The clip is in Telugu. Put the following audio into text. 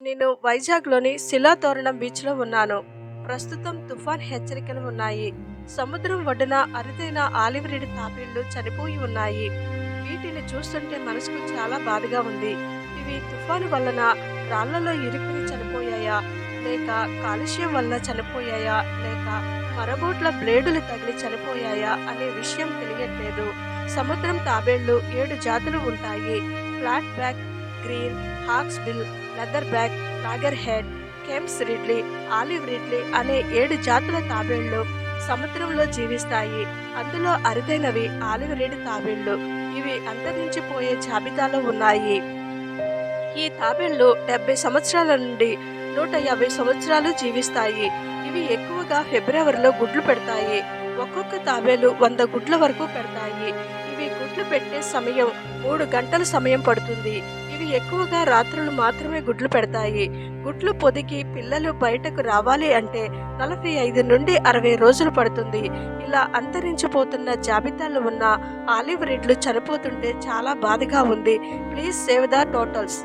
నేను వైజాగ్లోని శిలాతోరణం బీచ్లో ఉన్నాను. ప్రస్తుతం తుఫాన్ హెచ్చరికలు ఉన్నాయి. సముద్రం ఒడ్డున అరుదైన ఆలివ్ రీడ్ తాబేళ్లు చనిపోయి ఉన్నాయి. వీటిని చూస్తుంటే మనసుకు చాలా బాధగా ఉంది. ఇవి తుఫాను వలన రాళ్లలో ఇరుక్కుని చనిపోయాయా, లేక కాలుష్యం వల్ల చనిపోయాయా, లేక మరబోట్ల బ్లేడులు తగిలి చనిపోయాయా అనే విషయం తెలియట్లేదు. సముద్రం తాబేళ్లు 7 జాతులు ఉంటాయి. Flatback, green, hawksbill, leatherback, loggerhead, Kemp's ridley, olive ridley అనే 7 జాతుల తాబేళ్లు సముద్రంలో జీవిస్తాయి. అందులో అరుదైనవి ఆలివ్ రీడ్ తాబేళ్లు. ఇవి అంతరించిపోయే జాబితాలో ఉన్నాయి. ఈ తాబేళ్లు 70 సంవత్సరాల నుండి 150 సంవత్సరాలు జీవిస్తాయి. ఇవి ఎక్కువగా ఫిబ్రవరిలో గుడ్లు పెడతాయి. ఒక్కొక్క తాబేలు 100 గుడ్ల వరకు పెడతాయి. ఇవి గుడ్లు పెట్టే సమయం 3 గంటల సమయం పడుతుంది. ఇవి ఎక్కువగా రాత్రులు మాత్రమే గుడ్లు పెడతాయి. గుడ్లు పొదిగి పిల్లలు బయటకు రావాలి అంటే 45 నుండి 60 రోజులు పడుతుంది. ఇలా అంతరించిపోతున్న జాబితాలో ఉన్న ఆలివ్ రీడ్లు చనిపోతుంటే చాలా బాధగా ఉంది. Please save the totals.